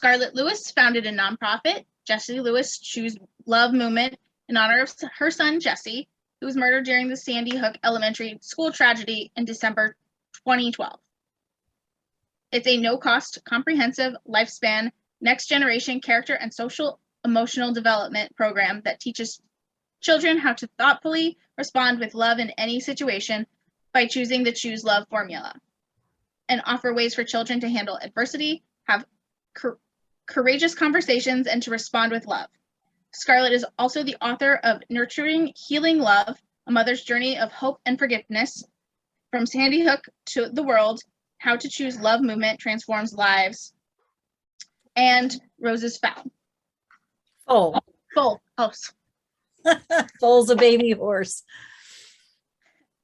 Scarlett Lewis founded a nonprofit, Jessie Lewis Choose Love Movement, in honor of her son, Jesse, who was murdered during the Sandy Hook Elementary School tragedy in December 2012. It's a no-cost, comprehensive, lifespan, next-generation character and social emotional development program that teaches children how to thoughtfully respond with love in any situation by choosing the Choose Love formula, and offer ways for children to handle adversity, have courageous conversations, and to respond with love. Scarlett is also the author of Nurturing Healing Love, A Mother's Journey of Hope and Forgiveness, From Sandy Hook to the World, How to Choose Love Movement Transforms Lives, and Roses Foul. Foal. Foal. Oh. Foal's a baby horse.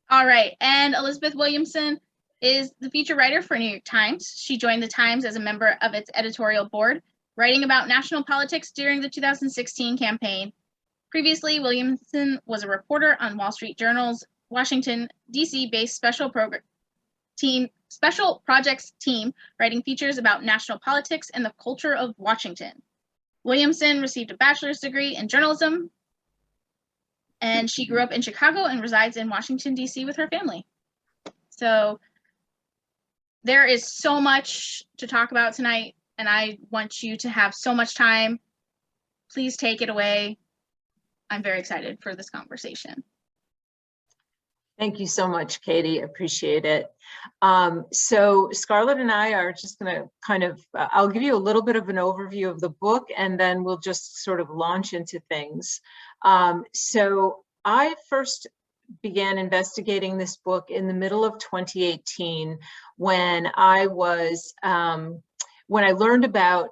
All right, and Elizabeth Williamson is the feature writer for New York Times. She joined the Times as a member of its editorial board, writing about national politics during the 2016 campaign. Previously, Williamson was a reporter on Wall Street Journal's Washington, D.C.-based special projects team, writing features about national politics and the culture of Washington. Williamson received a bachelor's degree in journalism, and she grew up in Chicago and resides in Washington, D.C. with her family. So there is so much to talk about tonight, and I want you to have so much time. Please take it away. I'm very excited for this conversation. Thank you so much, Katie. Appreciate it. So Scarlett and I are just going to kind of, I'll give you a little bit of an overview of the book, and then we'll just sort of launch into things. So I first began investigating this book in the middle of 2018 when I was, when I learned about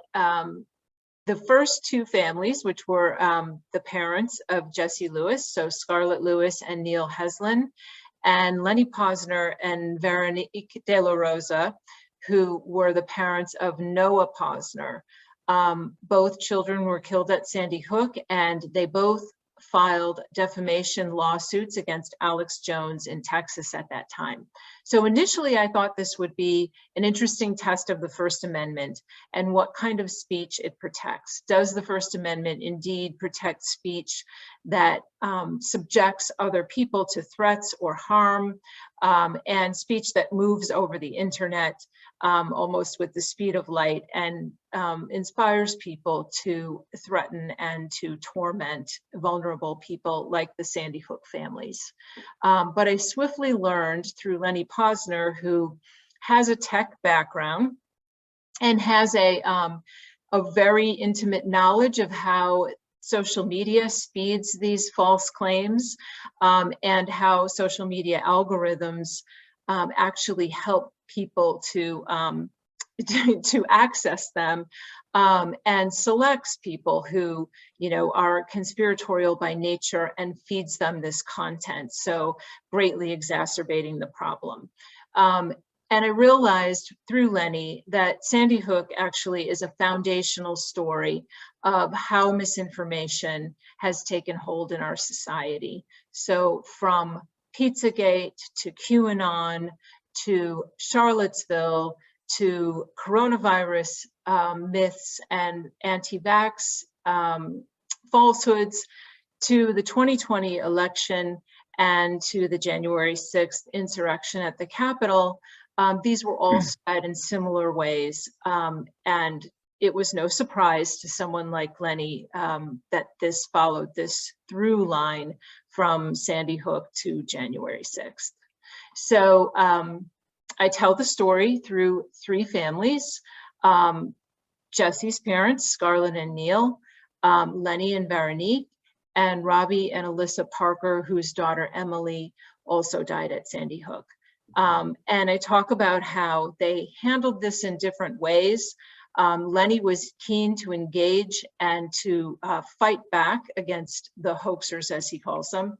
the first two families, which were the parents of Jessie Lewis, so Scarlett Lewis and Neil Heslin, and Lenny Posner and Veronique De La Rosa, who were the parents of Noah Posner. Both children were killed at Sandy Hook, and they both filed defamation lawsuits against Alex Jones in Texas at that time. So initially I thought this would be an interesting test of the First Amendment and what kind of speech it protects. Does the First Amendment indeed protect speech that subjects other people to threats or harm, and speech that moves over the internet almost with the speed of light and inspires people to threaten and to torment vulnerable people like the Sandy Hook families. But I swiftly learned through Lenny Posner, who has a tech background and has a very intimate knowledge of how social media speeds these false claims, and how social media algorithms actually help people to access them, and selects people who, you know, are conspiratorial by nature and feeds them this content, so greatly exacerbating the problem. And I realized through Lenny that Sandy Hook actually is a foundational story of how misinformation has taken hold in our society. So from Pizzagate to QAnon to Charlottesville to coronavirus myths and anti-vax falsehoods to the 2020 election and to the January 6th insurrection at the Capitol, these were all said in similar ways. And it was no surprise to someone like Lenny that this followed this through line from Sandy Hook to January 6th. So I tell the story through three families: Jessie's parents, Scarlett and Neil, Lenny and Veronique, and Robbie and Alyssa Parker, whose daughter Emily also died at Sandy Hook. And I talk about how they handled this in different ways. Lenny was keen to engage and to fight back against the hoaxers, as he calls them,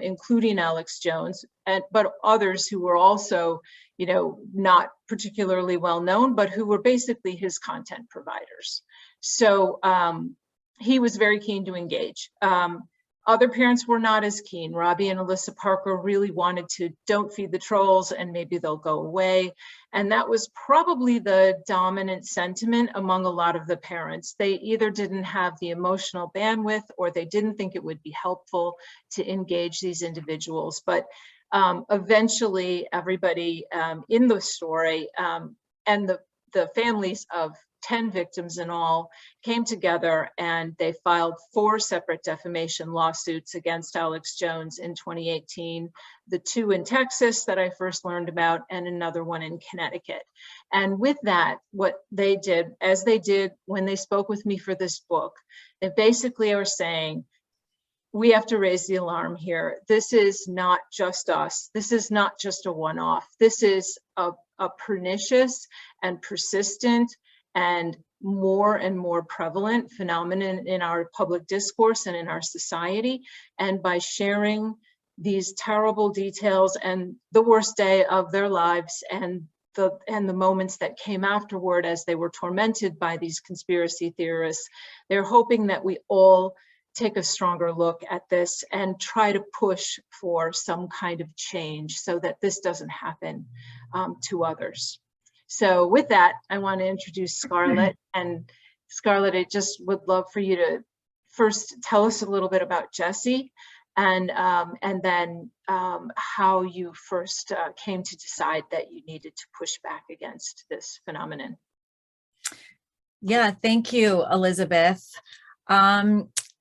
including Alex Jones, but others who were also, you know, not particularly well known, but who were basically his content providers. So he was very keen to engage. Other parents were not as keen. Robbie and Alyssa Parker really wanted to don't feed the trolls and maybe they'll go away. And that was probably the dominant sentiment among a lot of the parents. They either didn't have the emotional bandwidth or they didn't think it would be helpful to engage these individuals. But eventually everybody in the story and the families of 10 victims in all came together and they filed 4 separate defamation lawsuits against Alex Jones in 2018, the 2 in Texas that I first learned about and another one in Connecticut. And with that, what they did, as they did when they spoke with me for this book, they basically are saying, we have to raise the alarm here. This is not just us. This is not just a one-off. This is a pernicious and persistent and more prevalent phenomenon in our public discourse and in our society. And by sharing these terrible details and the worst day of their lives and the moments that came afterward as they were tormented by these conspiracy theorists, they're hoping that we all take a stronger look at this and try to push for some kind of change so that this doesn't happen to others. So with that, I want to introduce Scarlett. And Scarlett, I just would love for you to first tell us a little bit about Jessie and then how you first came to decide that you needed to push back against this phenomenon. Yeah, thank you, Elizabeth.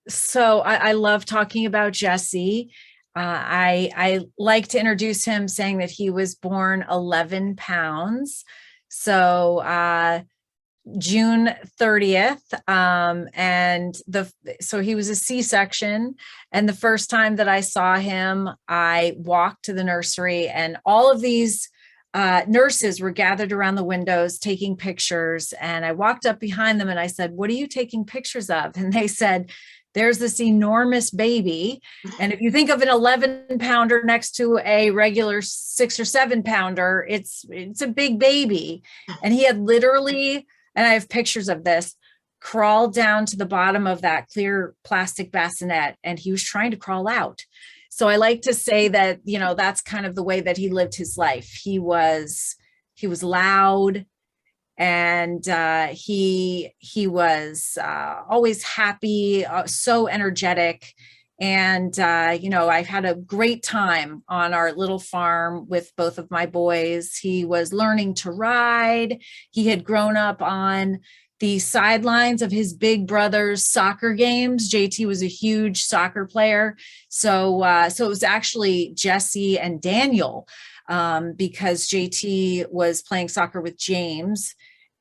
So I love talking about Jessie. I like to introduce him saying that he was born 11 pounds. So June 30th, and so he was a C-section. And the first time that I saw him, I walked to the nursery and all of these nurses were gathered around the windows taking pictures. And I walked up behind them and I said, "What are you taking pictures of?" And they said, "There's this enormous baby. And if you think of an 11 pounder next to a regular 6 or 7 pounder, it's a big baby." And he had literally, and I have pictures of this, crawled down to the bottom of that clear plastic bassinet and he was trying to crawl out. So I like to say that, you know, that's kind of the way that he lived his life. He was loud. And he was always happy, so energetic. And, you know, I've had a great time on our little farm with both of my boys. He was learning to ride. He had grown up on the sidelines of his big brother's soccer games. JT was a huge soccer player. So it was actually Jessie and Daniel. Because JT was playing soccer with James.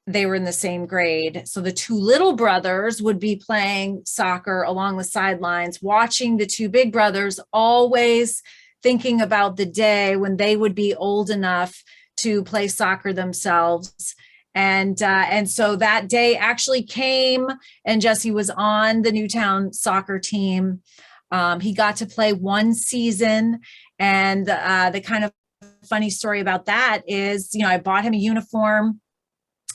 They were in the same grade. So the 2 little brothers would be playing soccer along the sidelines, watching the 2 big brothers, always thinking about the day when they would be old enough to play soccer themselves. And so that day actually came and Jessie was on the Newtown soccer team. He got to play 1 season, and the kind of funny story about that is, you know, I bought him a uniform,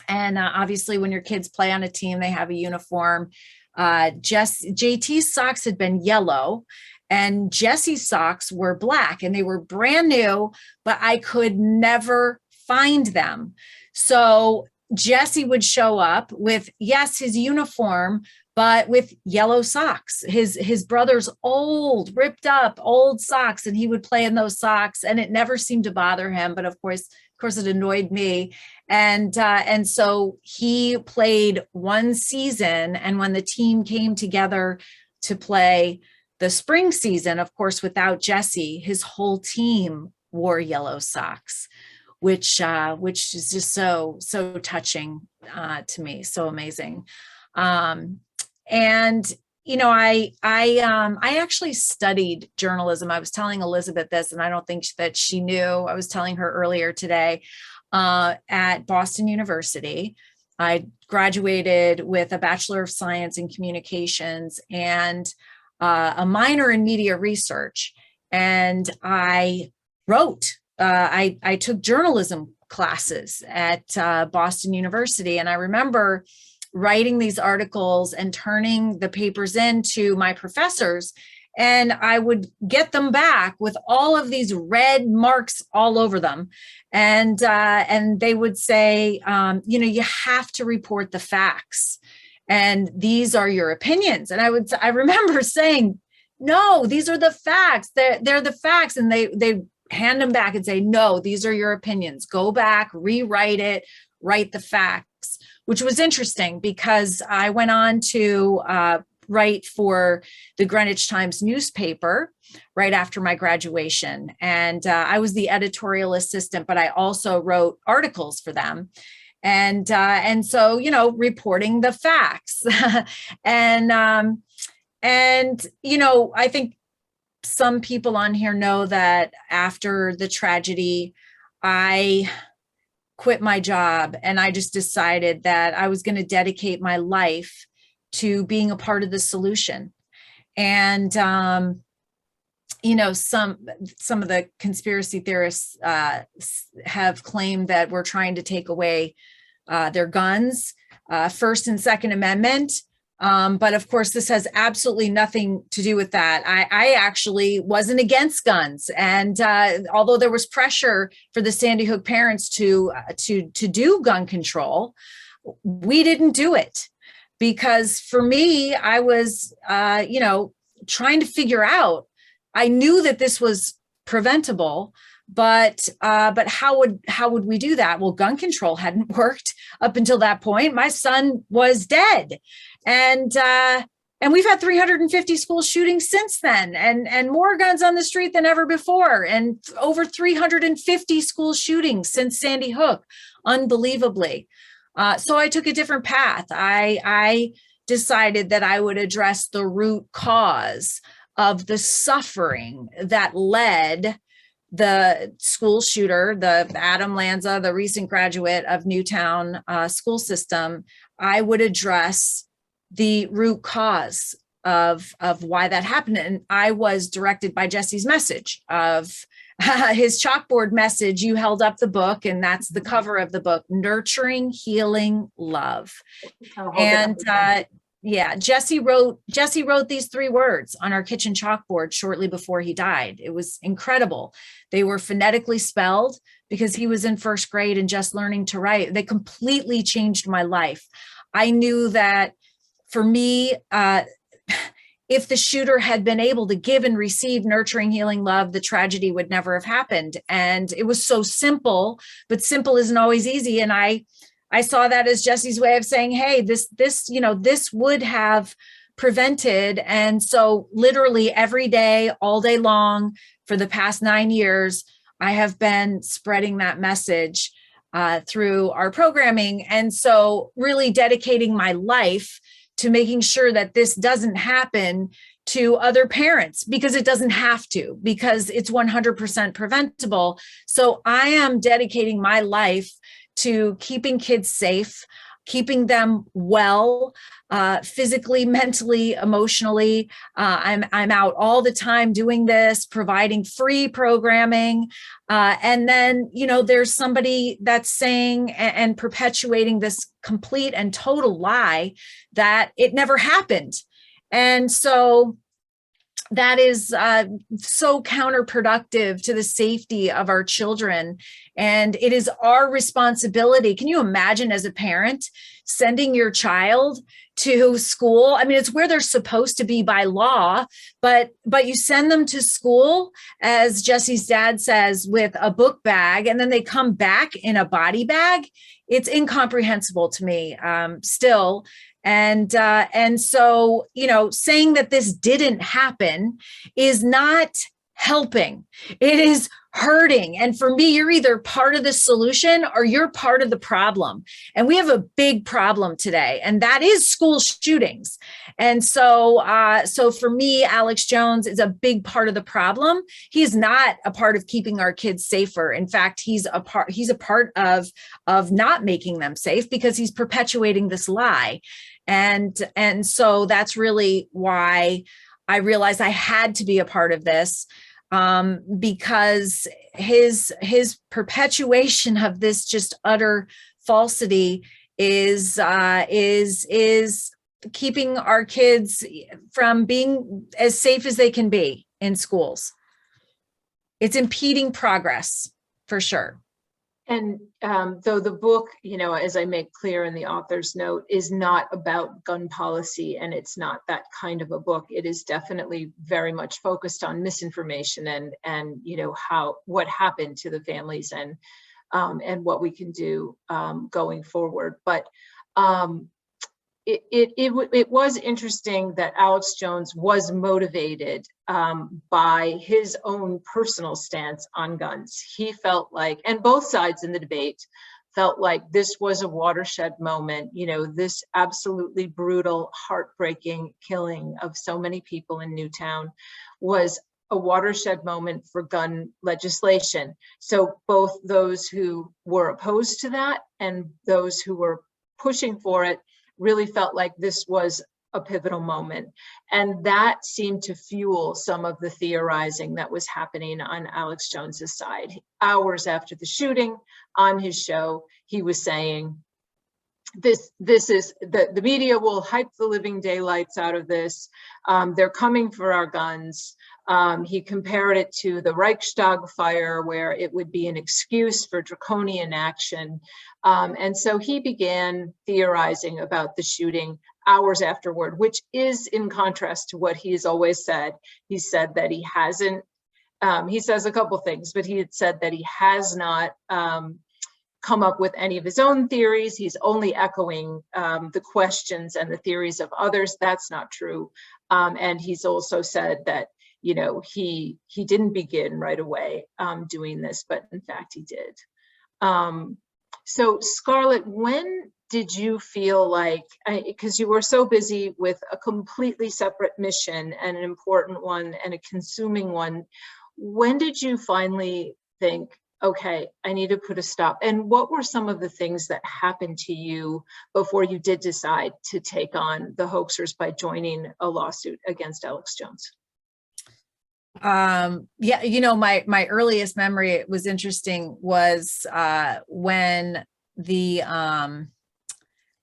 and obviously when your kids play on a team, they have a uniform. JT's socks had been yellow and Jessie's socks were black, and they were brand new, but I could never find them. So Jessie would show up with, yes, his uniform, but with yellow socks, his brother's old, ripped up old socks, and he would play in those socks, and it never seemed to bother him. But of course, it annoyed me. And so he played 1 season. And when the team came together to play the spring season, of course, without Jessie, his whole team wore yellow socks, which is just so touching to me, so amazing. And you know, I actually studied journalism. I was telling Elizabeth this, and I don't think that she knew. I was telling her earlier today at Boston University. I graduated with a Bachelor of Science in Communications and a minor in media research. And I wrote. I took journalism classes at Boston University, and I remember writing these articles and turning the papers in to my professors and I would get them back with all of these red marks all over them. And they would say, you have to report the facts. And these are your opinions. And I remember saying, no, these are the facts. They're the facts. And they hand them back and say, no, these are your opinions. Go back, rewrite it, write the facts, which was interesting because I went on to write for the Greenwich Times newspaper right after my graduation. And I was the editorial assistant, but I also wrote articles for them. And so, reporting the facts. and I think some people on here know that after the tragedy, I quit my job and I just decided that I was going to dedicate my life to being a part of the solution. And, some of the conspiracy theorists have claimed that we're trying to take away their guns, First and Second Amendment. But of course, this has absolutely nothing to do with that. I actually wasn't against guns. And although there was pressure for the Sandy Hook parents to do gun control, we didn't do it. Because for me, I was, trying to figure out, I knew that this was preventable, but how would we do that? Well, gun control hadn't worked up until that point. My son was dead. And we've had 350 school shootings since then, and more guns on the street than ever before, and over 350 school shootings since Sandy Hook, unbelievably. So I took a different path. I decided that I would address the root cause of the suffering that led the school shooter, the Adam Lanza, the recent graduate of Newtown school system. I would address the root cause of why that happened. And I was directed by Jesse's message of his chalkboard message. You held up the book, and that's the cover of the book, Nurturing Healing Love. And Jesse wrote these 3 words on our kitchen chalkboard shortly before he died. It was incredible. They were phonetically spelled because he was in first grade and just learning to write. They completely changed my life. I knew that for me, if the shooter had been able to give and receive nurturing, healing love, the tragedy would never have happened. And it was so simple, but simple isn't always easy. And I saw that as Jesse's way of saying, hey, this would have prevented. And so literally every day, all day long, for the past 9 years, I have been spreading that message through our programming. And so really dedicating my life to making sure that this doesn't happen to other parents, because it doesn't have to, because it's 100% preventable. So I am dedicating my life to keeping kids safe, keeping them well, physically, mentally, emotionally. I'm out all the time doing this, providing free programming. And then, there's somebody that's saying and perpetuating this complete and total lie that it never happened. And so that is so counterproductive to the safety of our children. And it is our responsibility. Can you imagine, as a parent, sending your child to school? I mean, it's where they're supposed to be by law, but you send them to school, as Jesse's dad says, with a book bag, and then they come back in a body bag. It's incomprehensible to me still. And so, saying that this didn't happen is not helping. It is hurting. And for me, you're either part of the solution or you're part of the problem. And we have a big problem today, and that is school shootings. And so, for me, Alex Jones is a big part of the problem. He's not a part of keeping our kids safer. In fact, he's a part of not making them safe, because he's perpetuating this lie. And so that's really why I realized I had to be a part of this, because his perpetuation of this just utter falsity is keeping our kids from being as safe as they can be in schools. It's impeding progress for sure. And though the book, as I make clear in the author's note, is not about gun policy, and it's not that kind of a book, it is definitely very much focused on misinformation and what happened to the families and what we can do going forward. But it was interesting that Alex Jones was motivated by his own personal stance on guns. He felt like, and both sides in the debate felt like this was a watershed moment. This absolutely brutal, heartbreaking killing of so many people in Newtown was a watershed moment for gun legislation. So both those who were opposed to that and those who were pushing for it really felt like this was a pivotal moment. And that seemed to fuel some of the theorizing that was happening on Alex Jones's side. Hours after the shooting, on his show, he was saying, this is the media will hype the living daylights out of this. They're coming for our guns. He compared it to the Reichstag fire, where it would be an excuse for draconian action. And so he began theorizing about the shooting hours afterward, which is in contrast to what he's always said. He said that he hasn't, he says a couple things, but he had said that he has not come up with any of his own theories. He's only echoing the questions and the theories of others. That's not true. And he's also said that, he didn't begin right away doing this, but in fact he did. So Scarlett, when did you feel like, because you were so busy with a completely separate mission and an important one and a consuming one, when did you finally think, okay, I need to put a stop? And what were some of the things that happened to you before you did decide to take on the hoaxers by joining a lawsuit against Alex Jones? Yeah, my earliest memory, it was interesting, was when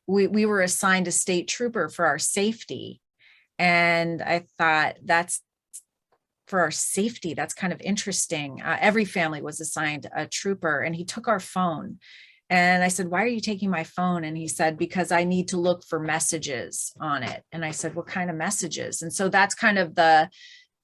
we were assigned a state trooper for our safety. And I thought, that's for our safety, that's kind of interesting. Every family was assigned a trooper, and he took our phone. And I said, why are you taking my phone? And he said, because I need to look for messages on it. And I said, what kind of messages? And so that's kind of the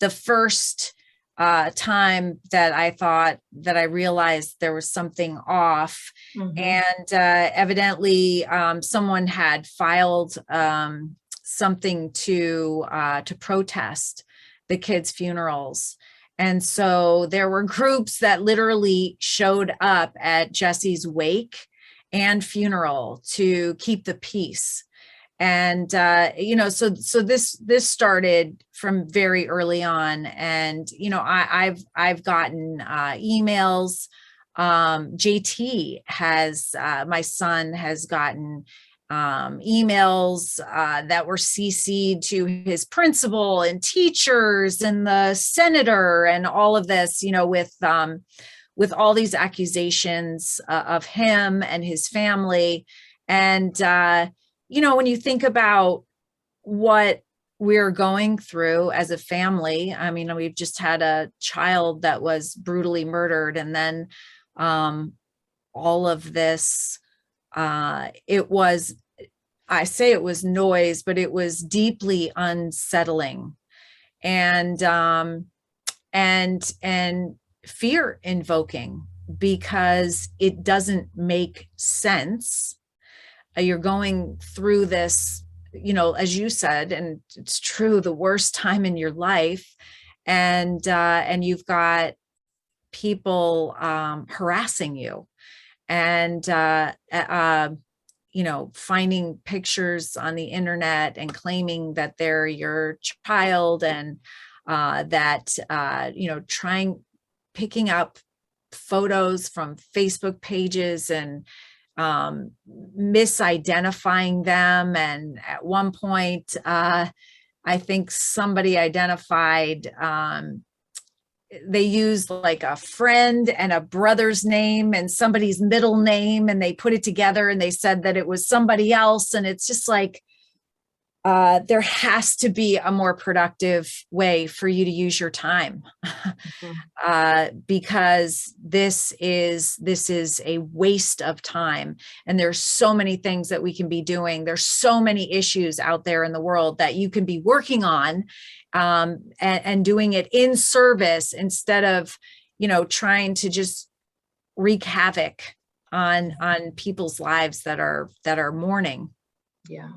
first time that I thought that I realized there was something off. Mm-hmm. And evidently someone had filed something to protest the kids' funerals. And so there were groups that literally showed up at Jesse's wake and funeral to keep the peace. And, so this started from very early on. And, I've gotten emails. JT has, my son has gotten emails that were CC'd to his principal and teachers and the senator and all of this, with all these accusations of him and his family. And, when you think about what we're going through as a family, I mean, we've just had a child that was brutally murdered, and then all of this, it was noise, but it was deeply unsettling and fear invoking, because it doesn't make sense. You're going through this, as you said, and it's true, the worst time in your life. And you've got people harassing you and, finding pictures on the internet and claiming that they're your child, and picking up photos from Facebook pages and misidentifying them. And at one point, I think somebody identified, they used like a friend and a brother's name and somebody's middle name, and they put it together and they said that it was somebody else. And it's just like, there has to be a more productive way for you to use your time. Because this is a waste of time. And there's so many things that we can be doing. There's so many issues out there in the world that you can be working on, and doing it in service instead of, trying to just wreak havoc on people's lives that are mourning. Yeah.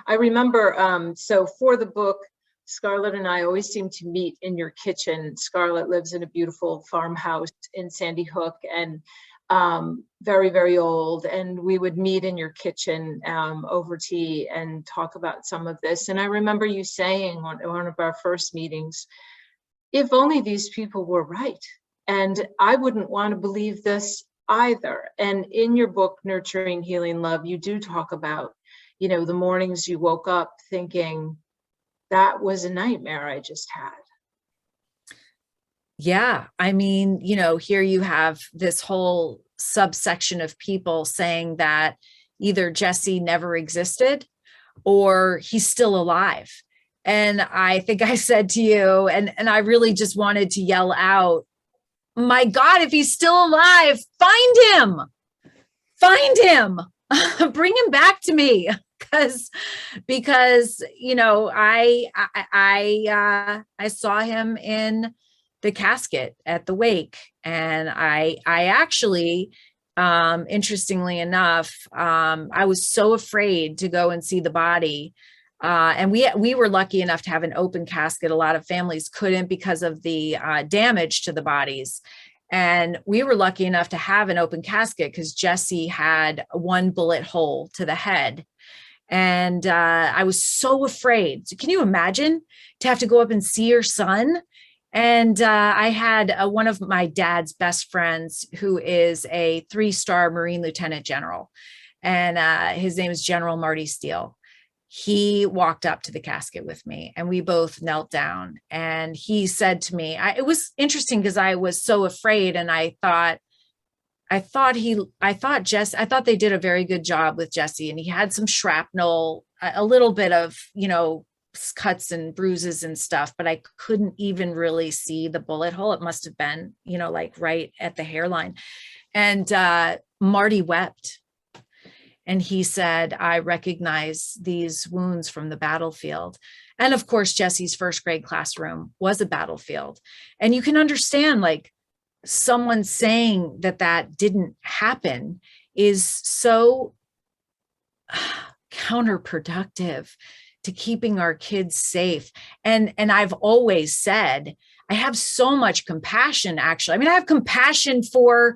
I remember, so for the book, Scarlett and I always seem to meet in your kitchen. Scarlett lives in a beautiful farmhouse in Sandy Hook, and very, very old. And we would meet in your kitchen over tea and talk about some of this. And I remember you saying on one of our first meetings, if only these people were right. And I wouldn't want to believe this either. And in your book, Nurturing Healing Love, you do talk about, the mornings you woke up thinking, that was a nightmare I just had. Yeah. I mean, here you have this whole subsection of people saying that either Jesse never existed or he's still alive. And I think I said to you, and I really just wanted to yell out, my God, if he's still alive, find him, bring him back to me. Because I saw him in the casket at the wake, and I actually, interestingly enough, I was so afraid to go and see the body, and we were lucky enough to have an open casket. A lot of families couldn't because of the damage to the bodies. And we were lucky enough to have an open casket because Jesse had one bullet hole to the head. And I was so afraid. So can you imagine to have to go up and see your son? And I had one of my dad's best friends who is a 3-star Marine Lieutenant General. And his name is General Marty Steele. He walked up to the casket with me and we both knelt down. And he said to me, it was interesting because I was so afraid. And I thought they did a very good job with Jesse, and he had some shrapnel, a little bit of, cuts and bruises and stuff, but I couldn't even really see the bullet hole. It must've been, like right at the hairline. And Marty wept. And he said, I recognize these wounds from the battlefield. And of course, Jesse's first grade classroom was a battlefield. And you can understand, like, someone saying that didn't happen is so counterproductive to keeping our kids safe. And I've always said, I have so much compassion, actually. I mean, I have compassion for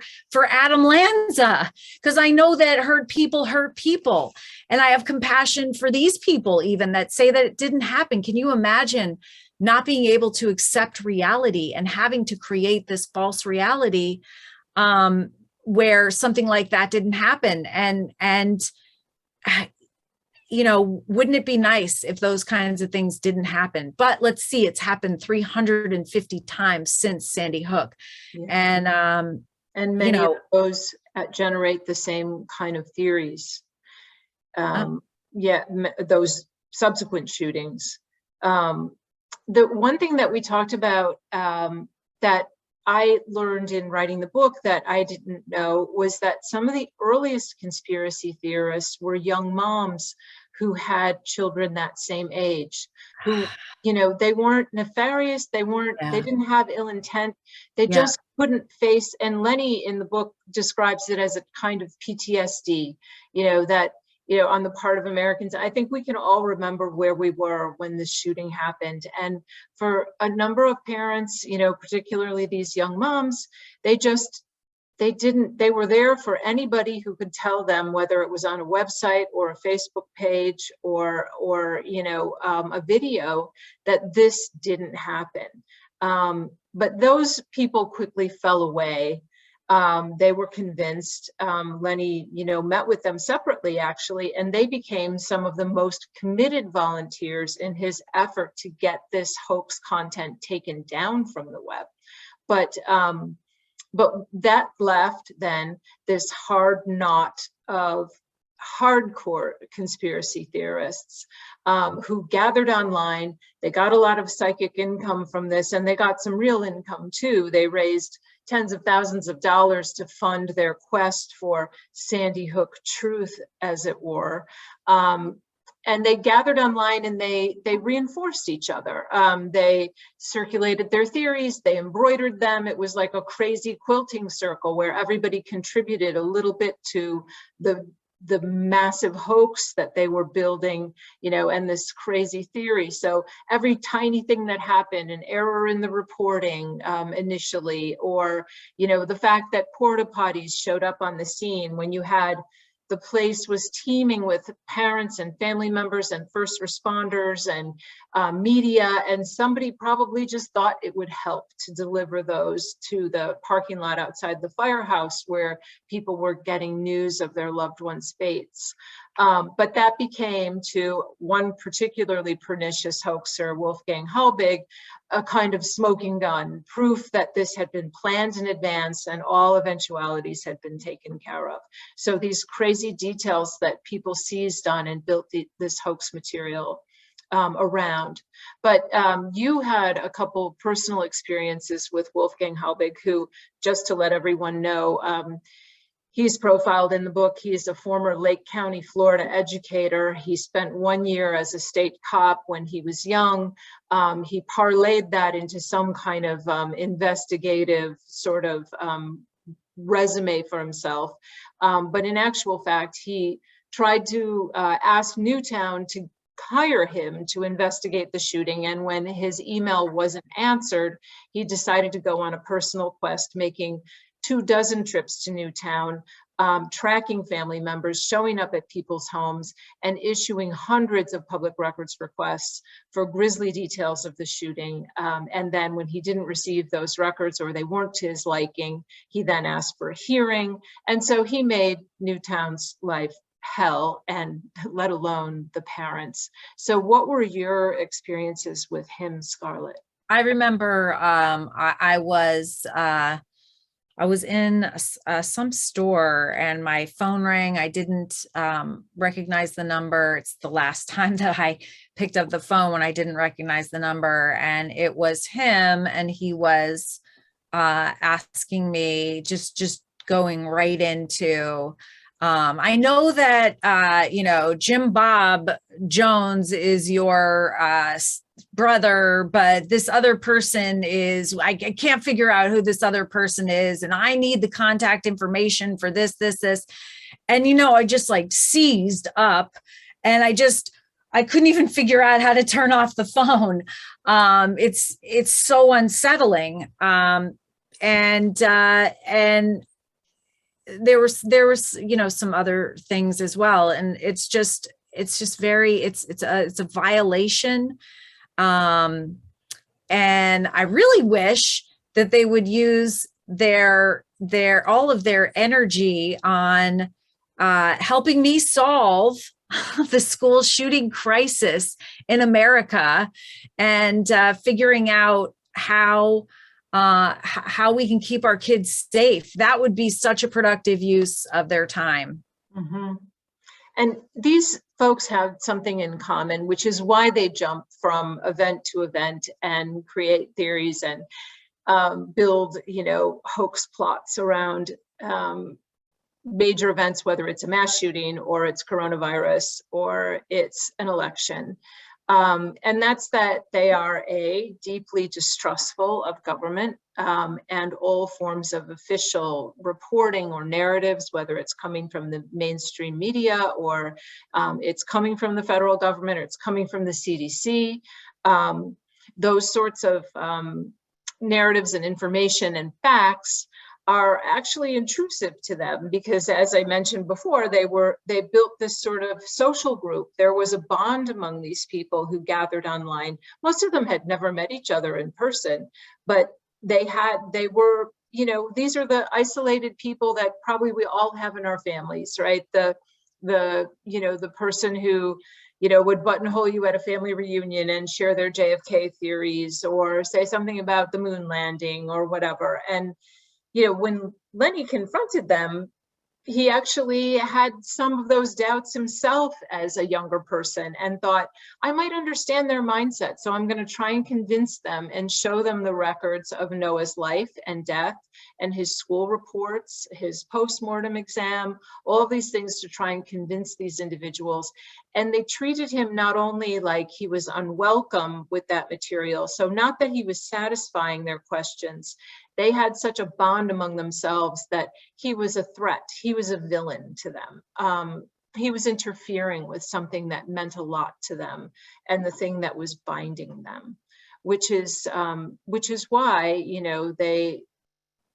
Adam Lanza, because I know that hurt people. And I have compassion for these people even that say that it didn't happen. Can you imagine not being able to accept reality and having to create this false reality where something like that didn't happen? And wouldn't it be nice if those kinds of things didn't happen? But let's see, it's happened 350 times since Sandy Hook. Yeah. And many of those generate the same kind of theories. Those subsequent shootings. The one thing that we talked about that I learned in writing the book that I didn't know was that some of the earliest conspiracy theorists were young moms who had children that same age, who, they weren't nefarious, they didn't have ill intent, they just couldn't face, and Lenny in the book describes it as a kind of PTSD, that on the part of Americans. I think we can all remember where we were when the shooting happened. And for a number of parents, particularly these young moms, they were there for anybody who could tell them, whether it was on a website or a Facebook page or a video, that this didn't happen. But those people quickly fell away. They were convinced. Lenny, met with them separately, actually, and they became some of the most committed volunteers in his effort to get this hoax content taken down from the web. But that left then this hard knot of hardcore conspiracy theorists who gathered online. They got a lot of psychic income from this, and they got some real income too. They raised tens of thousands of dollars to fund their quest for Sandy Hook truth, as it were. And they gathered online and they reinforced each other. They circulated their theories, they embroidered them. It was like a crazy quilting circle where everybody contributed a little bit to the massive hoax that they were building, you know, and this crazy theory. So every tiny thing that happened, an error in the reporting initially, or, you know, the fact that porta potties showed up on the scene when you had the place was teeming with parents and family members and first responders and media, and somebody probably just thought it would help to deliver those to the parking lot outside the firehouse where people were getting news of their loved ones' fates. But that became, to one particularly pernicious hoaxer, Wolfgang Halbig, a kind of smoking gun, proof that this had been planned in advance and all eventualities had been taken care of. So these crazy details that people seized on and built this hoax material around. But you had a couple personal experiences with Wolfgang Halbig, who, just to let everyone know, he's profiled in the book. He's a former Lake County, Florida educator. He spent 1 year as a state cop when he was young. He parlayed that into some kind of investigative sort of resume for himself. But in actual fact, he tried to ask Newtown to hire him to investigate the shooting. And when his email wasn't answered, he decided to go on a personal quest, making 24 trips to Newtown, tracking family members, showing up at people's homes, and issuing hundreds of public records requests for grisly details of the shooting. And then when he didn't receive those records, or they weren't to his liking, he then asked for a hearing. And so he made Newtown's life hell, and let alone the parents. So what were your experiences with him, Scarlett? I remember I was in some store and my phone rang. I didn't recognize the number. It's the last time that I picked up the phone when I didn't recognize the number, and it was him, and he was asking me, just going right into, I know that, you know, Jim Bob Jones is your brother, but this other person is, I can't figure out who this other person is, and I need the contact information for this. And, you know, I just like seized up, and I couldn't even figure out how to turn off the phone. It's so unsettling. And there was, you know, some other things as well. And it's just very, it's a violation. And I really wish that they would use all of their energy on helping me solve the school shooting crisis in America, and figuring out how we can keep our kids safe. That would be such a productive use of their time. Mm-hmm. And these folks have something in common, which is why they jump from event to event and create theories and build, you know, hoax plots around major events, whether it's a mass shooting or it's coronavirus or it's an election. And that's that they are deeply distrustful of government and all forms of official reporting or narratives, whether it's coming from the mainstream media or it's coming from the federal government or it's coming from the CDC. Those sorts of narratives and information and facts are actually intrusive to them, because as I mentioned before, they built this sort of social group. There was a bond among these people who gathered online. Most of them had never met each other in person, but they were, you know, these are the isolated people that probably we all have in our families, right? The you know, the person who, you know, would buttonhole you at a family reunion and share their JFK theories or say something about the moon landing or whatever. And you know, when Lenny confronted them, he actually had some of those doubts himself as a younger person and thought, I might understand their mindset. So I'm going to try and convince them and show them the records of Noah's life and death and his school reports, his postmortem exam, all of these things to try and convince these individuals. And they treated him not only like he was unwelcome with that material, so not that he was satisfying their questions. They had such a bond among themselves that he was a threat. He was a villain to them. He was interfering with something that meant a lot to them and the thing that was binding them, which is why, you know,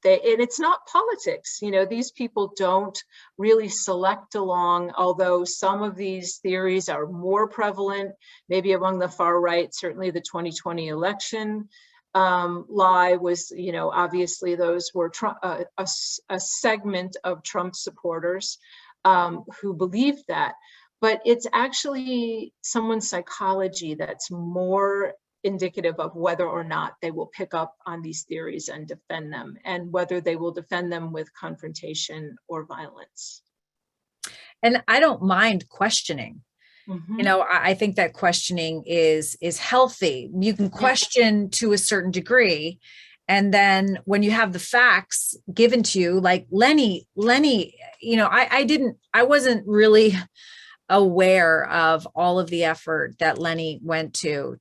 and it's not politics. You know, these people don't really select along, although some of these theories are more prevalent, maybe among the far right. Certainly the 2020 election lie was, you know, obviously those were a segment of Trump supporters who believed that. But it's actually someone's psychology that's more indicative of whether or not they will pick up on these theories and defend them, and whether they will defend them with confrontation or violence. And I don't mind questioning. Mm-hmm. You know, I think that questioning is healthy. You can question to a certain degree. And then when you have the facts given to you, like Lenny, you know, I wasn't really aware of all of the effort that Lenny went to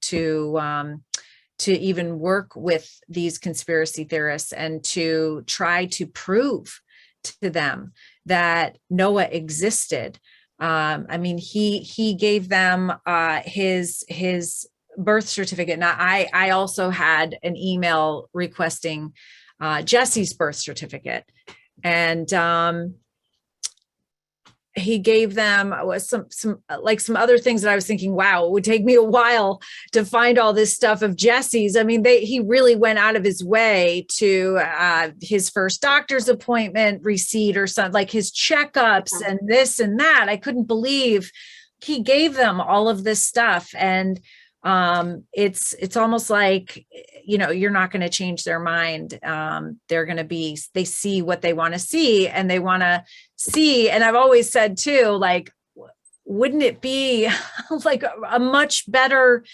even work with these conspiracy theorists and to try to prove to them that Noah existed. I mean, he gave them his birth certificate. Now, I also had an email requesting Jesse's birth certificate, and he gave them some other things that I was thinking, wow, it would take me a while to find all this stuff of Jesse's. I mean, he really went out of his way to his first doctor's appointment receipt or something, like his checkups and this and that. I couldn't believe he gave them all of this stuff. And it's almost like, you know, you're not going to change their mind. They see what they want to see, and they want to see. And I've always said too, like, wouldn't it be like a much better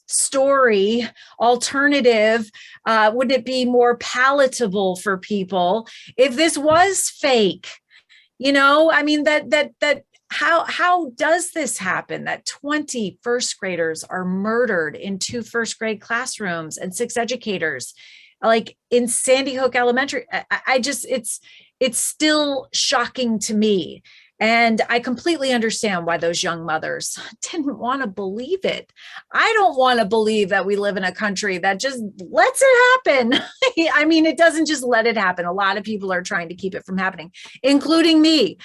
story, alternative? Wouldn't it be more palatable for people if this was fake? You know, I mean, how does this happen that 20 first graders are murdered in 2 first grade classrooms and 6 educators, like in Sandy Hook Elementary? It's still shocking to me. And I completely understand why those young mothers didn't want to believe it. I don't want to believe that we live in a country that just lets it happen. I mean, it doesn't just let it happen. A lot of people are trying to keep it from happening, including me,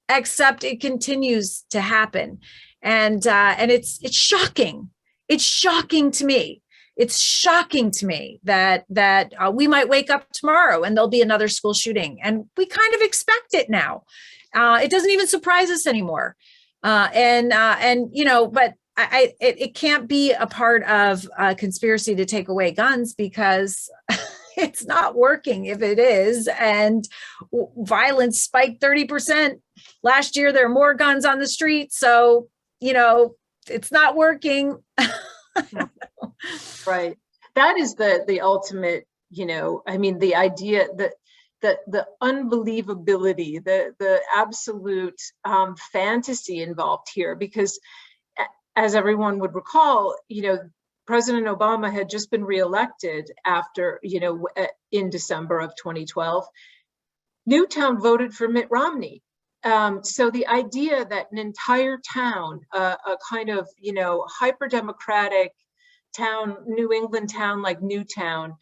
except it continues to happen. And it's shocking. It's shocking to me. It's shocking to me that we might wake up tomorrow and there'll be another school shooting. And we kind of expect it now. It doesn't even surprise us anymore. And you know, but it can't be a part of a conspiracy to take away guns, because it's not working if it is. And violence spiked 30% last year. There are more guns on the street. So, you know, it's not working. Right. That is the ultimate, you know, I mean, the idea that the unbelievability, the absolute fantasy involved here, because as everyone would recall, you know, President Obama had just been reelected after, you know, in December of 2012. Newtown voted for Mitt Romney. So the idea that an entire town, a kind of, you know, hyper-democratic town, New England town like Newtown,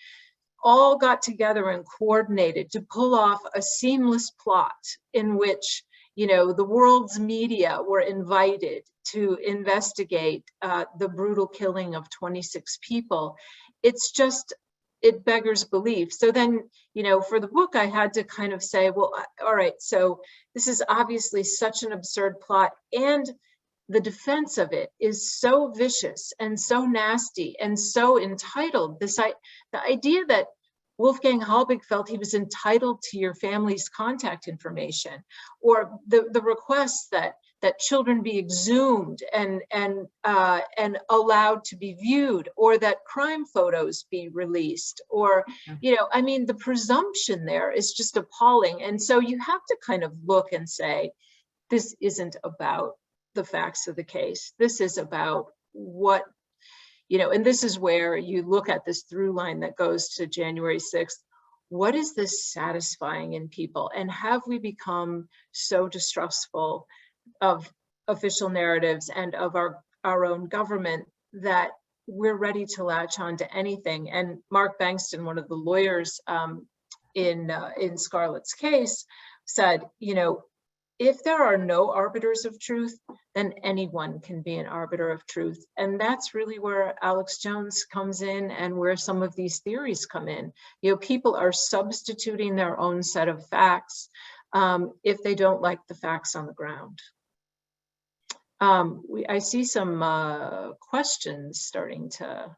all got together and coordinated to pull off a seamless plot in which, you know, the world's media were invited to investigate the brutal killing of 26 people. It's just, it beggars belief. So then, you know, for the book, I had to kind of say, well, all right, so this is obviously such an absurd plot, and the defense of it is so vicious and so nasty and so entitled. The idea that Wolfgang Halbig felt he was entitled to your family's contact information, or the requests that children be exhumed and allowed to be viewed, or that crime photos be released, or, you know, I mean, the presumption there is just appalling. And so you have to kind of look and say, this isn't about the facts of the case. This is about what, you know, and this is where you look at this through line that goes to January 6th. What is this satisfying in people? And have we become so distrustful of official narratives and of our own government that we're ready to latch on to anything? And Mark Bankston, one of the lawyers in Scarlett's case, said, you know, if there are no arbiters of truth, then anyone can be an arbiter of truth. And that's really where Alex Jones comes in, and where some of these theories come in. You know, people are substituting their own set of facts if they don't like the facts on the ground. I see some questions starting to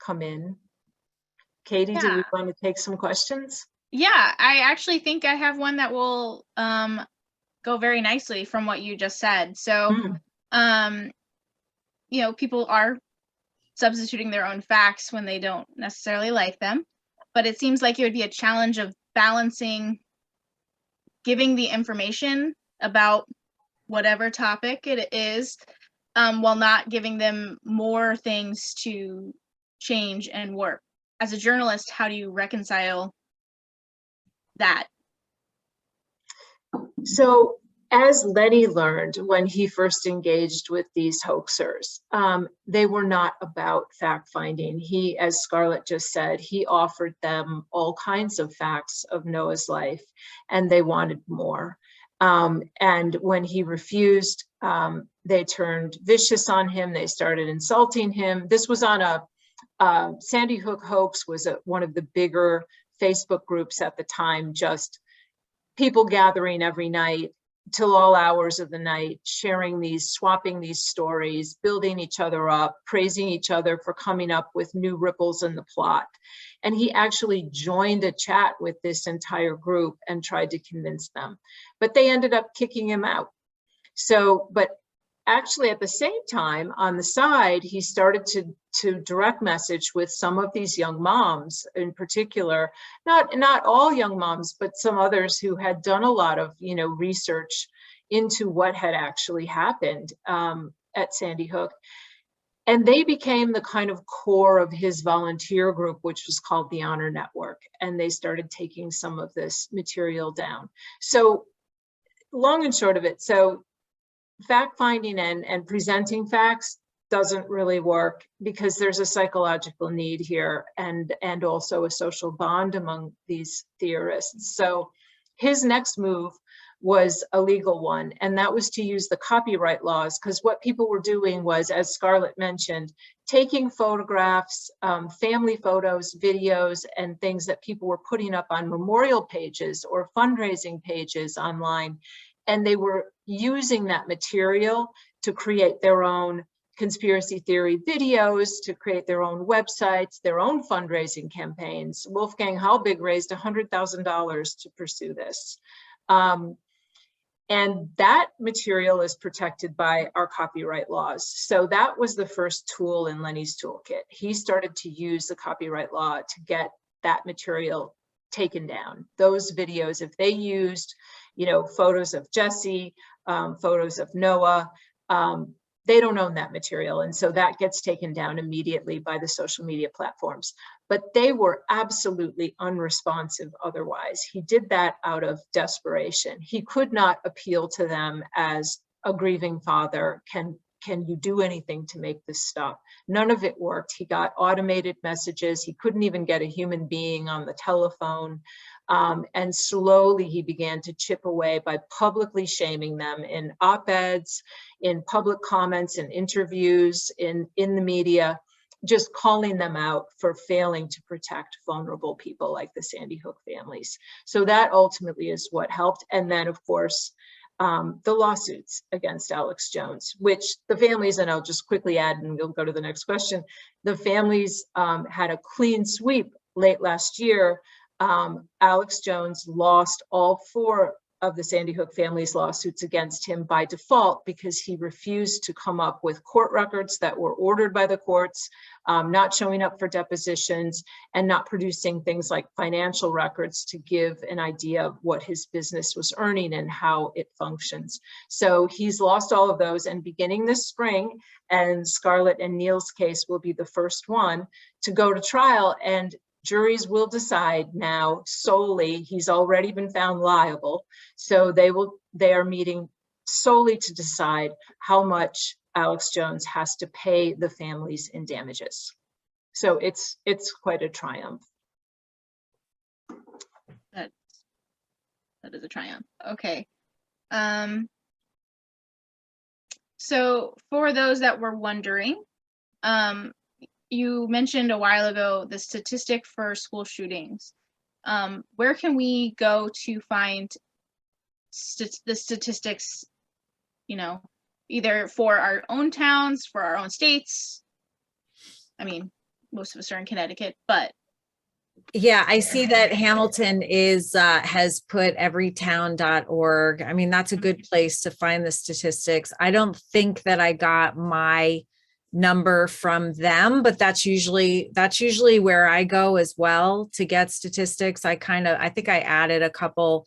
come in. Katie, do we want to take some questions? Yeah, I actually think I have one that will go very nicely from what you just said. So, you know, people are substituting their own facts when they don't necessarily like them, but it seems like it would be a challenge of balancing giving the information about whatever topic it is, while not giving them more things to change and work. As a journalist, how do you reconcile that? So as Lenny learned when he first engaged with these hoaxers, they were not about fact finding. He, as Scarlett just said, he offered them all kinds of facts of Noah's life, and they wanted more. And when he refused, they turned vicious on him. They started insulting him. This was on a Sandy Hook hoax was one of the bigger Facebook groups at the time, just people gathering every night till all hours of the night, sharing these, swapping these stories, building each other up, praising each other for coming up with new ripples in the plot. And he actually joined a chat with this entire group and tried to convince them, but they ended up kicking him out. So, but actually at the same time, on the side, he started to direct message with some of these young moms in particular, not all young moms, but some others who had done a lot of, you know, research into what had actually happened at Sandy Hook. And they became the kind of core of his volunteer group, which was called the Honor Network. And they started taking some of this material down. So long and short of it, so fact finding and presenting facts doesn't really work, because there's a psychological need here and also a social bond among these theorists. So his next move was a legal one, and that was to use the copyright laws, because what people were doing was, as Scarlett mentioned, taking photographs, family photos, videos, and things that people were putting up on memorial pages or fundraising pages online, and they were using that material to create their own conspiracy theory videos, to create their own websites, their own fundraising campaigns. Wolfgang Halbig raised $100,000 to pursue this. And that material is protected by our copyright laws. So that was the first tool in Lenny's toolkit. He started to use the copyright law to get that material taken down. Those videos, if they used, you know, photos of Jesse, photos of Noah, they don't own that material. And so that gets taken down immediately by the social media platforms. But they were absolutely unresponsive otherwise. He did that out of desperation. He could not appeal to them as a grieving father. Can you do anything to make this stop? None of it worked. He got automated messages. He couldn't even get a human being on the telephone. And slowly he began to chip away by publicly shaming them in op-eds, in public comments and interviews, in the media, just calling them out for failing to protect vulnerable people like the Sandy Hook families. So that ultimately is what helped. And then, of course, the lawsuits against Alex Jones, which the families, and I'll just quickly add, and we'll go to the next question, the families had a clean sweep late last year, Alex Jones lost all 4 of the Sandy Hook family's lawsuits against him by default because he refused to come up with court records that were ordered by the courts, not showing up for depositions, and not producing things like financial records to give an idea of what his business was earning and how it functions. So he's lost all of those, and beginning this spring, and Scarlett and Neil's case will be the first one to go to trial, and juries will decide now solely. He's already been found liable, so they are meeting solely to decide how much Alex Jones has to pay the families in damages. So it's quite a triumph. That is a triumph. Okay. So for those that were wondering, you mentioned a while ago the statistic for school shootings. Where can we go to find the statistics, either for our own towns, for our own states? I mean, most of us are in Connecticut, but. Yeah, I see that Hamilton has put everytown.org. I mean, that's a good place to find the statistics. I don't think that I got my number from them, but that's usually where I go as well to get statistics. I think I added a couple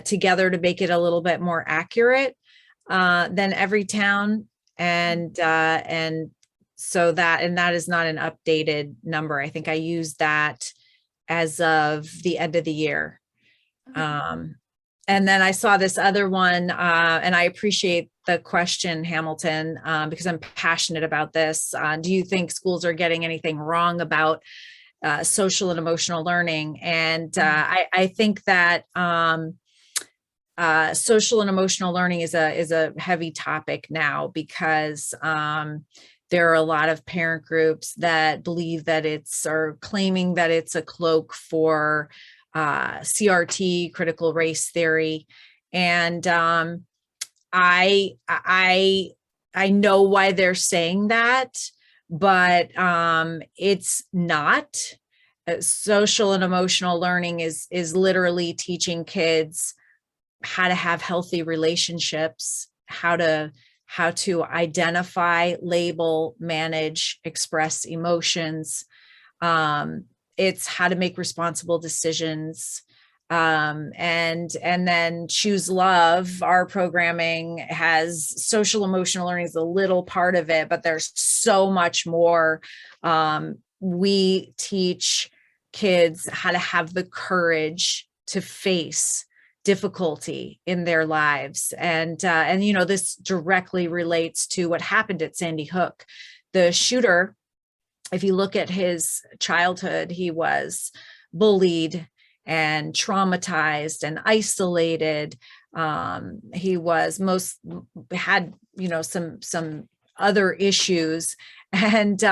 together to make it a little bit more accurate than Everytown, and so that is not an updated number. I think I used that as of the end of the year. And then I saw this other one, and I appreciate the question, Hamilton, because I'm passionate about this. Do you think schools are getting anything wrong about social and emotional learning? And I think that social and emotional learning is a heavy topic now, because there are a lot of parent groups that believe that or claiming that it's a cloak for CRT, critical race theory. And I know why they're saying that, but it's not. Social and emotional learning is literally teaching kids how to have healthy relationships, how to identify, label, manage, express emotions. It's how to make responsible decisions. And then Choose Love, our programming has social emotional learning is a little part of it, but there's so much more. We teach kids how to have the courage to face difficulty in their lives. And this directly relates to what happened at Sandy Hook. The shooter, if you look at his childhood, he was bullied and traumatized and isolated. He had some other issues, and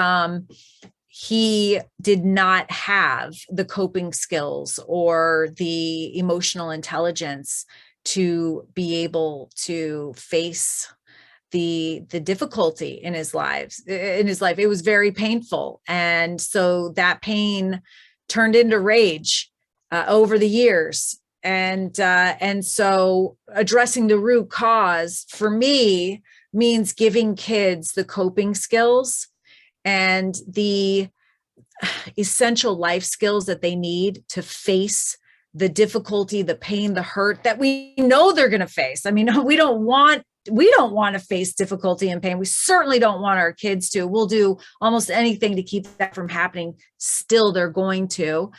he did not have the coping skills or the emotional intelligence to be able to face the difficulty in his life. It was very painful. And so that pain turned into rage over the years. And so addressing the root cause for me means giving kids the coping skills and the essential life skills that they need to face the difficulty, the pain, the hurt that we know they're going to face. I mean, we don't want to face difficulty and pain. We certainly don't want our kids to. We'll do almost anything to keep that from happening. Still, they're going to.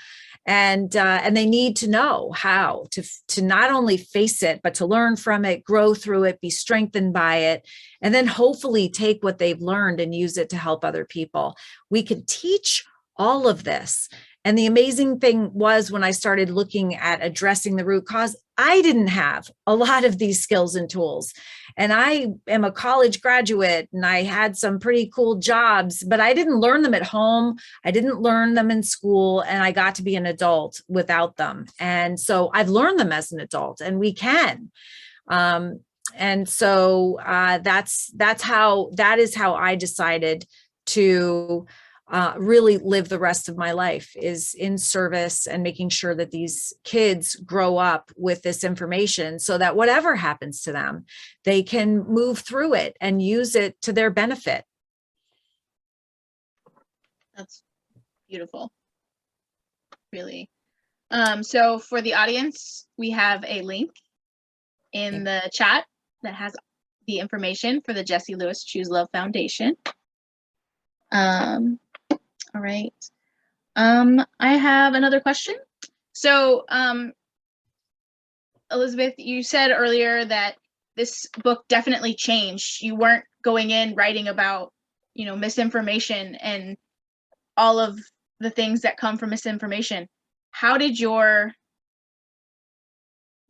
And they need to know how to not only face it, but to learn from it, grow through it, be strengthened by it, and then hopefully take what they've learned and use it to help other people. We can teach all of this. And the amazing thing was, when I started looking at addressing the root cause, I didn't have a lot of these skills and tools. And I am a college graduate and I had some pretty cool jobs, but I didn't learn them at home. I didn't learn them in school, and I got to be an adult without them. And so I've learned them as an adult, and we can. And so that is how I decided to really live the rest of my life, is in service and making sure that these kids grow up with this information so that whatever happens to them, they can move through it and use it to their benefit. That's beautiful. Really. So for the audience, we have a link in the chat that has the information for the Jessie Lewis Choose Love Foundation. All right. I have another question. So, Elizabeth, you said earlier that this book definitely changed. You weren't going in writing about, you know, misinformation and all of the things that come from misinformation. How did your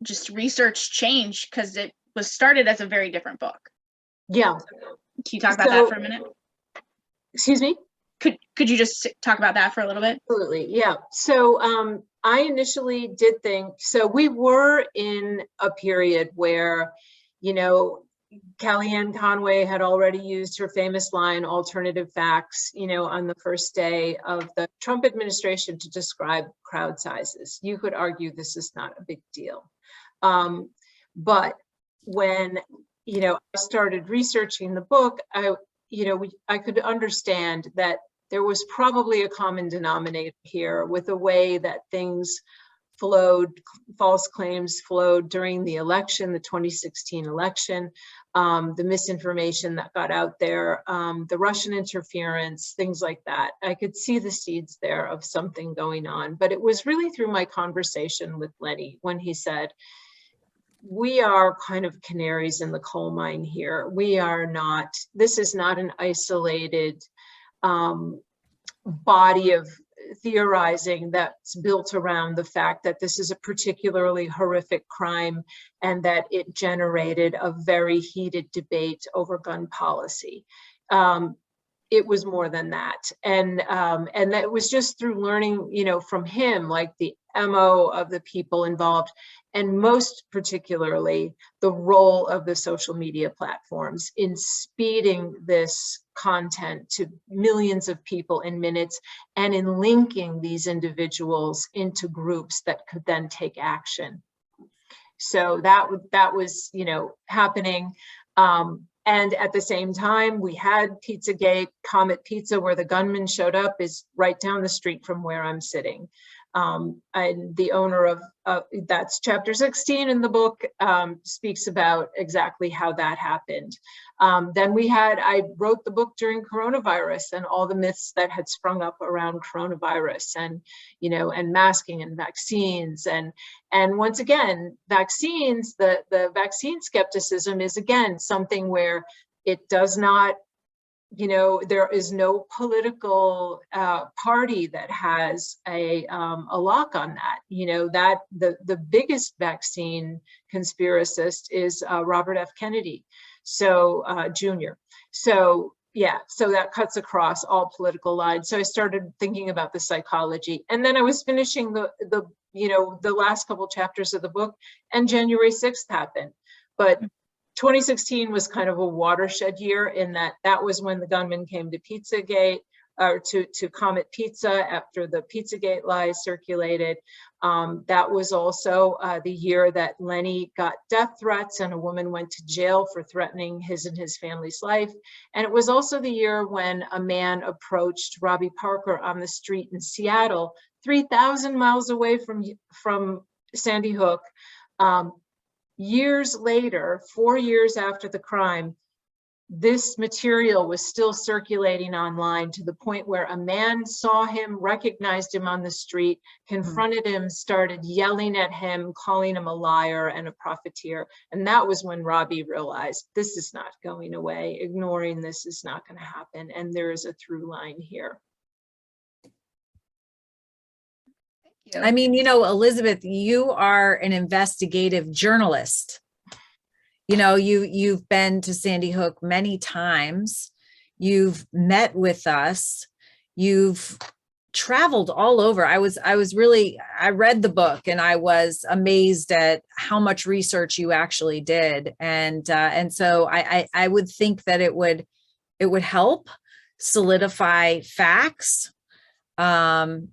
just research change? Because it was started as a very different book. Yeah. Can you talk about that for a minute? Excuse me? Could you just talk about that for a little bit? Absolutely, yeah. So I initially did think, so we were in a period where, you know, Kellyanne Conway had already used her famous line, alternative facts, you know, on the first day of the Trump administration to describe crowd sizes. You could argue this is not a big deal. But when, you know, I started researching the book, I could understand that there was probably a common denominator here with the way that things flowed, false claims flowed during the election, the 2016 election, the misinformation that got out there, the Russian interference, things like that. I could see the seeds there of something going on, but it was really through my conversation with Lenny when he said, we are kind of canaries in the coal mine here. We are not, this is not an isolated body of theorizing that's built around the fact that this is a particularly horrific crime and that it generated a very heated debate over gun policy. It was more than that. And that was just through learning, you know, from him, like the MO of the people involved, and most particularly the role of the social media platforms in speeding this content to millions of people in minutes and in linking these individuals into groups that could then take action. So that was, you know, happening. And at the same time, we had Pizzagate. Comet Pizza, where the gunman showed up, is right down the street from where I'm sitting. And the owner of, that's chapter 16 in the book, speaks about exactly how that happened. Then I wrote the book during coronavirus and all the myths that had sprung up around coronavirus and, you know, and masking and vaccines. And once again, vaccines, the vaccine skepticism is again, something where it does not, you know, there is no political party that has a lock on that. You know, that the biggest vaccine conspiracist is Robert F. Kennedy, so Jr. So yeah, so that cuts across all political lines. So I started thinking about the psychology, and then I was finishing the you know, the last couple chapters of the book, and January 6th happened, but 2016 was kind of a watershed year in that was when the gunman came to Pizzagate, or to Comet Pizza after the Pizzagate lies circulated. That was also the year that Lenny got death threats and a woman went to jail for threatening his and his family's life. And it was also the year when a man approached Robbie Parker on the street in Seattle, 3,000 miles away from Sandy Hook. Years later, 4 years after the crime, this material was still circulating online to the point where a man saw him, recognized him on the street, confronted him, started yelling at him, calling him a liar and a profiteer. And that was when Robbie realized this is not going away. Ignoring this is not going to happen. And there is a through line here. I mean, you know, Elizabeth, you are an investigative journalist. You know, you've been to Sandy Hook many times. You've met with us. You've traveled all over. I read the book and I was amazed at how much research you actually did. And so I would think that it would help solidify facts. And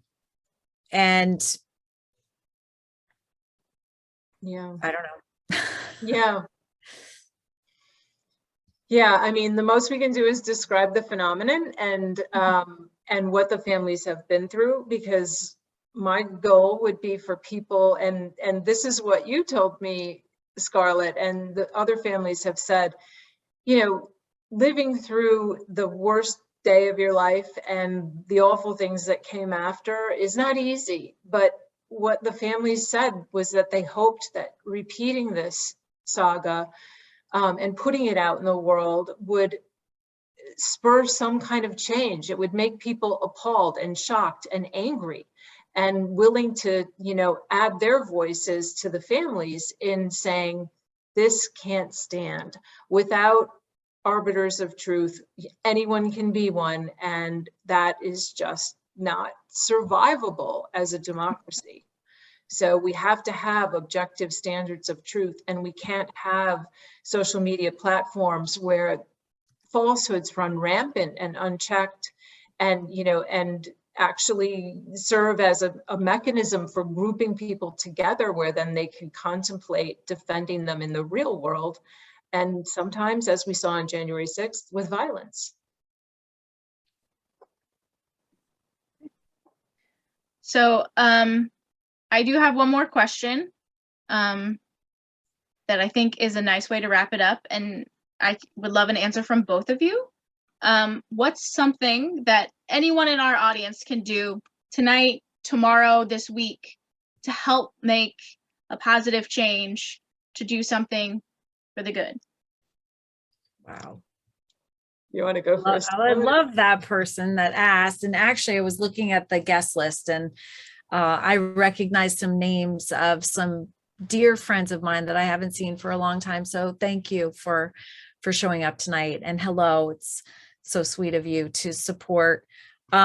Yeah. I don't know. Yeah. Yeah, I mean, the most we can do is describe the phenomenon and what the families have been through, because my goal would be for people, and this is what you told me, Scarlett, and the other families have said, you know, living through the worst day of your life and the awful things that came after is not easy. But what the families said was that they hoped that repeating this saga and putting it out in the world would spur some kind of change. It would make people appalled and shocked and angry and willing to, you know, add their voices to the families in saying, this can't stand. Without arbiters of truth, anyone can be one, and that is just not survivable as a democracy. So we have to have objective standards of truth, and we can't have social media platforms where falsehoods run rampant and unchecked, and, you know, and actually serve as a mechanism for grouping people together, where then they can contemplate defending them in the real world. And sometimes, as we saw on January 6th, with violence. So I do have one more question that I think is a nice way to wrap it up, and I would love an answer from both of you. What's something that anyone in our audience can do tonight, tomorrow, this week to help make a positive change, to do something for the good? Wow. You want to go first? I love that person that asked. And actually, I was looking at the guest list, and I recognized some names of some dear friends of mine that I haven't seen for a long time. So thank you for showing up tonight. And hello, it's so sweet of you to support. You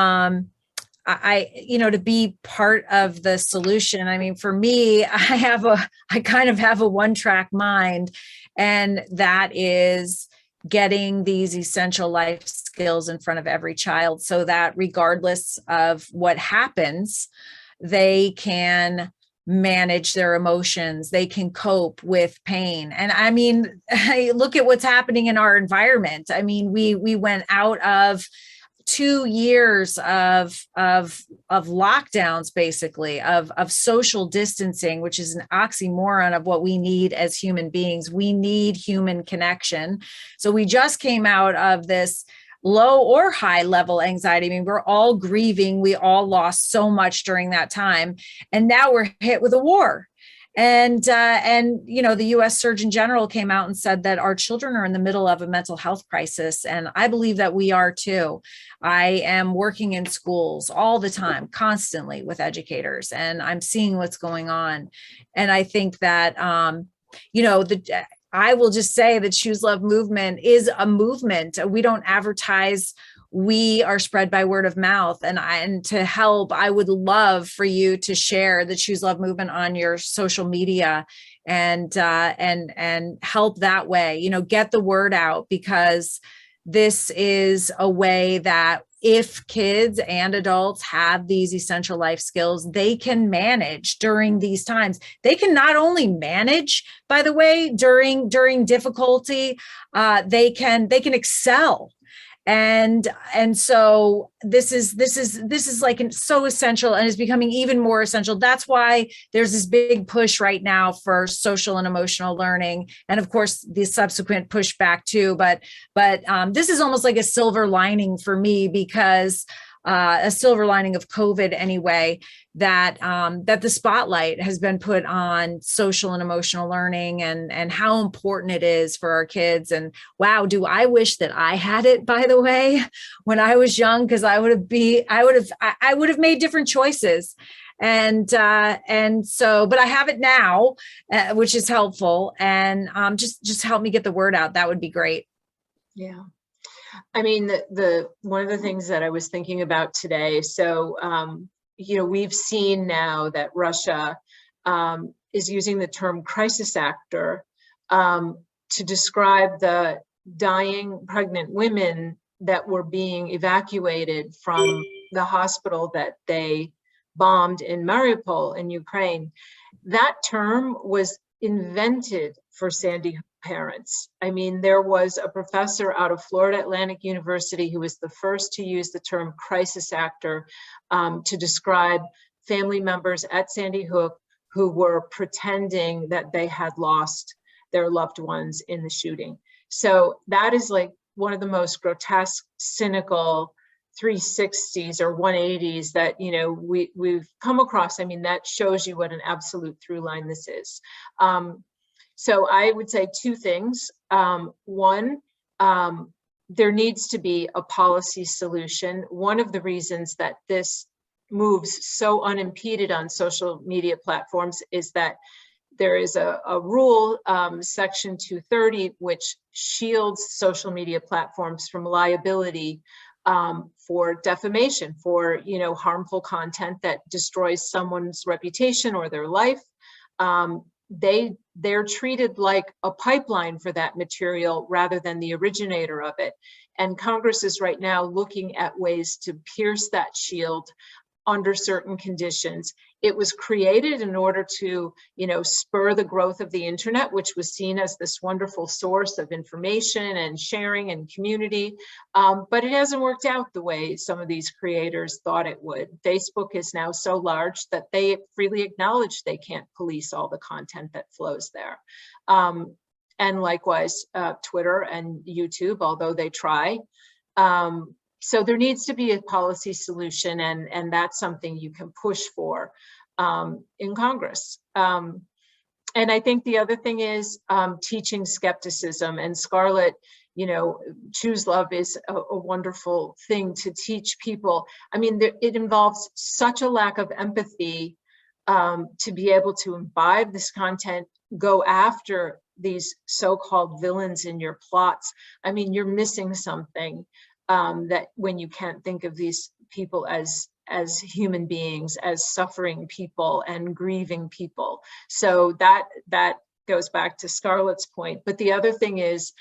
know, to be part of the solution. I mean, for me, I kind of have a one-track mind, and that is getting these essential life skills in front of every child, so that regardless of what happens, they can manage their emotions, they can cope with pain. And I mean, look at what's happening in our environment. I mean, we went out of 2 years of lockdowns, basically, of social distancing, which is an oxymoron of what we need as human beings. We need human connection. So we just came out of this low or high level anxiety. I mean, we're all grieving. We all lost so much during that time. And now we're hit with a war. And you know, the U.S. Surgeon General came out and said that our children are in the middle of a mental health crisis. And I believe that we are too. I am working in schools all the time, constantly with educators, and I'm seeing what's going on. And I think that, you know, I will just say that Choose Love movement is a movement. We don't advertise. We are spread by word of mouth. And to help, I would love for you to share the Choose Love movement on your social media and help that way, you know, get the word out, because this is a way that if kids and adults have these essential life skills, they can manage during these times. They can not only manage, by the way, during difficulty, they can excel. And so this is like so essential, and is becoming even more essential. That's why there's this big push right now for social and emotional learning, and of course the subsequent pushback too. But this is almost like a silver lining for me, because a silver lining of COVID anyway, that the spotlight has been put on social and emotional learning and how important it is for our kids. And wow, do I wish that I had it, by the way, when I was young, because I would have made different choices. And so, but I have it now, which is helpful. And just help me get the word out. That would be great. Yeah. I mean, the one of the things that I was thinking about today, so, you know, we've seen now that Russia is using the term crisis actor to describe the dying pregnant women that were being evacuated from the hospital that they bombed in Mariupol in Ukraine. That term was invented for Sandy Hook parents. I mean, there was a professor out of Florida Atlantic University who was the first to use the term crisis actor to describe family members at Sandy Hook who were pretending that they had lost their loved ones in the shooting. So that is like one of the most grotesque, cynical 360s or 180s that, you know, we've come across. I mean, that shows you what an absolute through line this is. So I would say two things. One, there needs to be a policy solution. One of the reasons that this moves so unimpeded on social media platforms is that there is a rule, section 230, which shields social media platforms from liability for defamation, for, you know, harmful content that destroys someone's reputation or their life. They're treated like a pipeline for that material rather than the originator of it. And Congress is right now looking at ways to pierce that shield under certain conditions. It was created in order to, you know, spur the growth of the internet, which was seen as this wonderful source of information and sharing and community. But it hasn't worked out the way some of these creators thought it would. Facebook is now so large that they freely acknowledge they can't police all the content that flows there. And likewise, Twitter and YouTube, although they try. So there needs to be a policy solution, and that's something you can push for in Congress. And I think the other thing is teaching skepticism. And Scarlett, you know, Choose Love is a wonderful thing to teach people. I mean, it involves such a lack of empathy to be able to imbibe this content, go after these so-called villains in your plots. I mean, you're missing something. That when you can't think of these people as human beings, as suffering people and grieving people. So that goes back to Scarlett's point. But the other thing is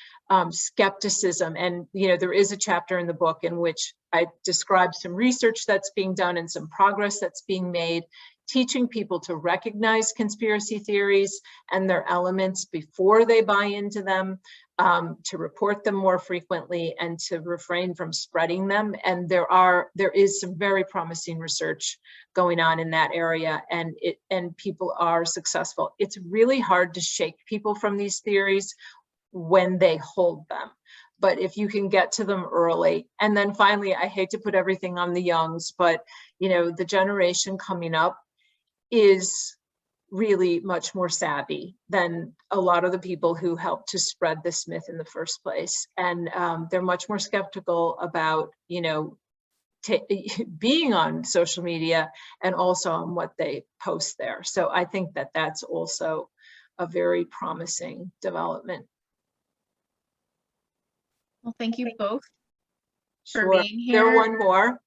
skepticism. And, you know, there is a chapter in the book in which I describe some research that's being done and some progress that's being made, teaching people to recognize conspiracy theories and their elements before they buy into them, to report them more frequently, and to refrain from spreading them. And there is some very promising research going on in that area, and people are successful. It's really hard to shake people from these theories when they hold them. But if you can get to them early, and then finally, I hate to put everything on the youngs, but, you know, the generation coming up is really much more savvy than a lot of the people who helped to spread this myth in the first place. And they're much more skeptical about, you know, being on social media and also on what they post there. So I think that that's also a very promising development. Well, thank you both for Sure. being here. There one more.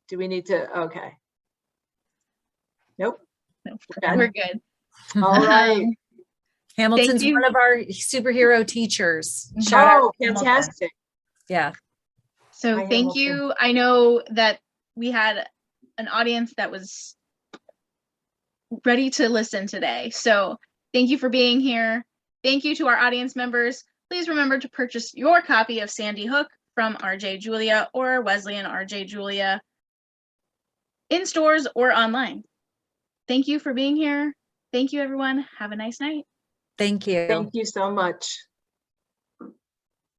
Do we need to? Okay. Nope. No, Okay. we're good. All right. Hamilton's you. one of our superhero teachers. Shout out Oh, to Hamilton. fantastic. Yeah. So Hi, thank Hamilton. you. I know that we had an audience that was ready to listen today. So thank you for being here. Thank you to our audience members. Please remember to purchase your copy of Sandy Hook from RJ Julia or Wesleyan RJ Julia in stores or online. Thank you for being here. Thank you, everyone. Have a nice night. Thank you. Thank you so much.